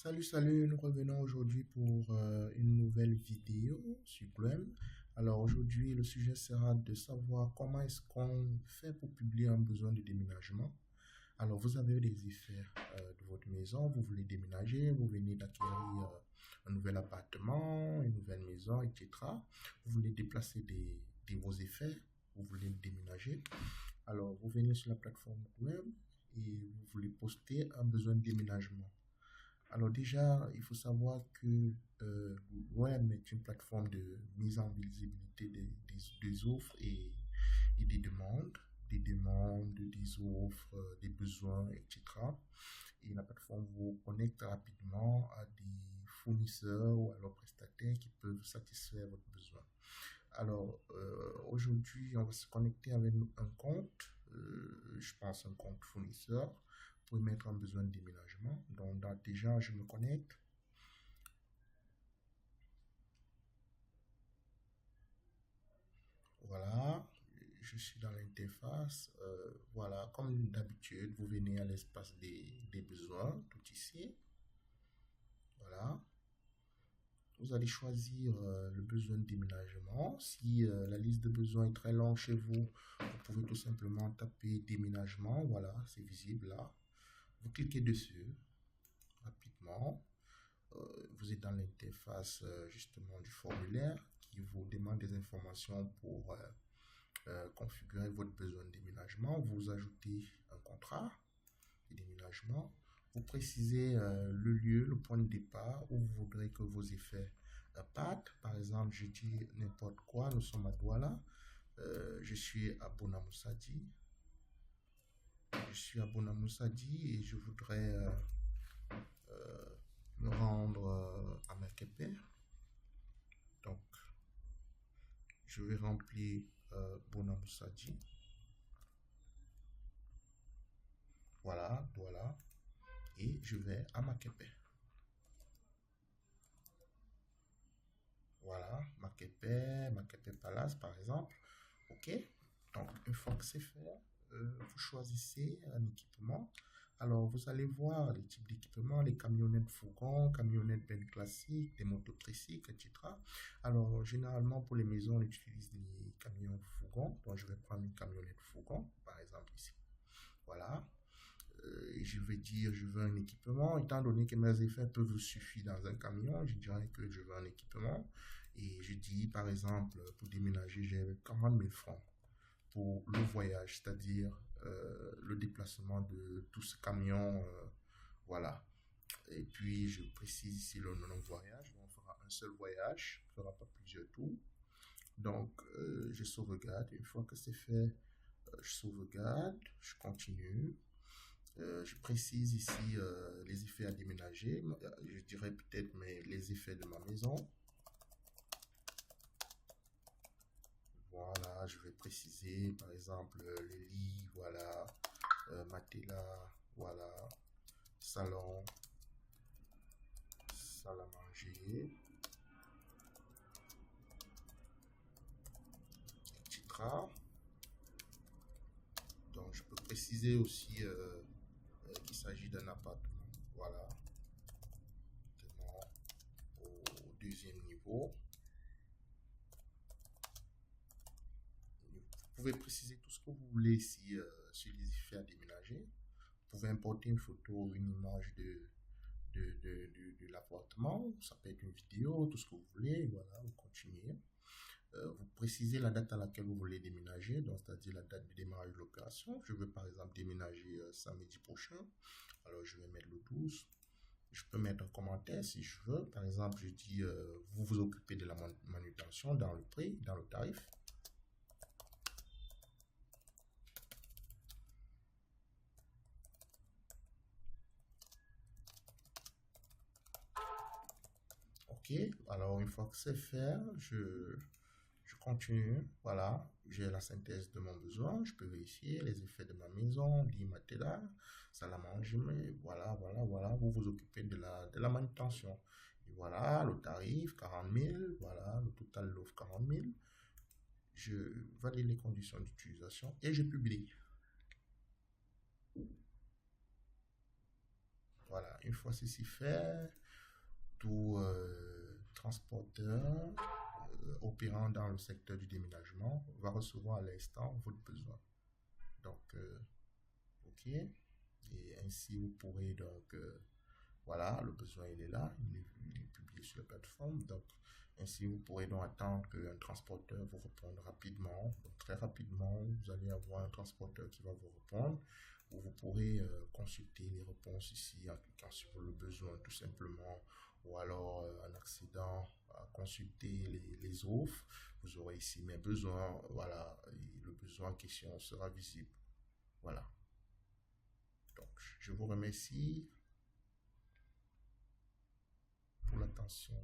Salut, nous revenons aujourd'hui pour une nouvelle vidéo sur Chrome. Alors aujourd'hui, le sujet sera de savoir comment est-ce qu'on fait pour publier un besoin de déménagement. Alors vous avez des effets de votre maison, vous voulez déménager, vous venez d'acquérir un nouvel appartement, une nouvelle maison, etc. Vous voulez déplacer vos effets, vous voulez déménager. Alors vous venez sur la plateforme Chrome et vous voulez poster un besoin de déménagement. Alors déjà, il faut savoir que WEM est une plateforme de mise en visibilité des offres et des offres, des besoins, etc. Et la plateforme vous connecte rapidement à des fournisseurs ou alors prestataires qui peuvent satisfaire votre besoin. Alors aujourd'hui, on va se connecter avec un compte, je pense un compte fournisseur, pour mettre un besoin de déménagement. Donc déjà, je me connecte. Voilà, je suis dans l'interface. Voilà, comme d'habitude, vous venez à l'espace des besoins, tout ici. Voilà. Vous allez choisir le besoin de déménagement. Si la liste de besoins est très longue chez vous, vous pouvez tout simplement taper déménagement. Voilà, c'est visible là. Vous cliquez dessus rapidement. Vous êtes dans l'interface justement du formulaire qui vous demande des informations pour configurer votre besoin de déménagement. Vous ajoutez un contrat de déménagement. Vous précisez le lieu, le point de départ où vous voudrez que vos effets partent. Par exemple, je dis n'importe quoi. Nous sommes à Douala. Je suis à Bonamoussadi. Et je voudrais me rendre à Makepe. Donc, je vais remplir Bonamoussadi. Voilà. Et je vais à Makepe. Voilà, Makepe Palace par exemple. OK. Donc, une fois que c'est fait, vous choisissez un équipement. Alors, vous allez voir les types d'équipements, les camionnettes fourgons, camionnettes ben classiques, des motos tricycles, etc. Alors, généralement, pour les maisons, on utilise les camions fourgons. Donc, je vais prendre une camionnette fourgon, par exemple ici. Voilà. Je vais dire, je veux un équipement. Étant donné que mes effets peuvent suffire dans un camion, je dirais que je veux un équipement. Et je dis, par exemple, pour déménager, j'ai 40 000 francs pour le voyage, c'est-à-dire le déplacement de tout ce camion. Voilà. Et puis, je précise ici le nom de voyage. On fera un seul voyage, on ne fera pas plusieurs tours. Donc, je sauvegarde. Une fois que c'est fait, je sauvegarde, je continue. Je précise ici les effets à déménager. Je dirais peut-être les effets de ma maison. Voilà, je vais préciser par exemple le lit, voilà, matelas, voilà, salon, salle à manger, etc. Donc je peux préciser aussi qu'il s'agit d'un appartement, voilà, au deuxième niveau. Vous pouvez préciser tout ce que vous voulez ici sur les effets à déménager. Vous pouvez importer une photo ou une image de l'appartement. Ça peut être une vidéo, tout ce que vous voulez. Voilà, vous continuez. Vous précisez la date à laquelle vous voulez déménager, donc c'est-à-dire la date de démarrage de l'opération. Je veux par exemple déménager samedi prochain. Alors je vais mettre le 12. Je peux mettre un commentaire si je veux. Par exemple, je dis vous vous occupez de la manutention dans le prix, dans le tarif. OK, alors une fois que c'est fait, je continue. Voilà, j'ai la synthèse de mon besoin. Je peux vérifier les effets de ma maison, lit, matelas, salle à manger. Voilà. Vous vous occupez de la manutention. Et voilà, le tarif, 40 000. Voilà, le total de l'offre, 40 000. Je valide les conditions d'utilisation et je publie. Voilà, une fois ceci fait, tout transporteur opérant dans le secteur du déménagement va recevoir à l'instant votre besoin. Donc, OK. Et ainsi, vous pourrez donc, voilà, le besoin, il est là, il est publié sur la plateforme. Donc, ainsi, vous pourrez donc attendre qu'un transporteur vous réponde rapidement. Donc, très rapidement, vous allez avoir un transporteur qui va vous répondre. Ou vous pourrez consulter les réponses ici en cliquant sur le besoin tout simplement. Ou alors, en accédant à consulter les offres, vous aurez ici mes besoins. Voilà, et le besoin en question sera visible. Voilà. Donc, je vous remercie pour l'attention.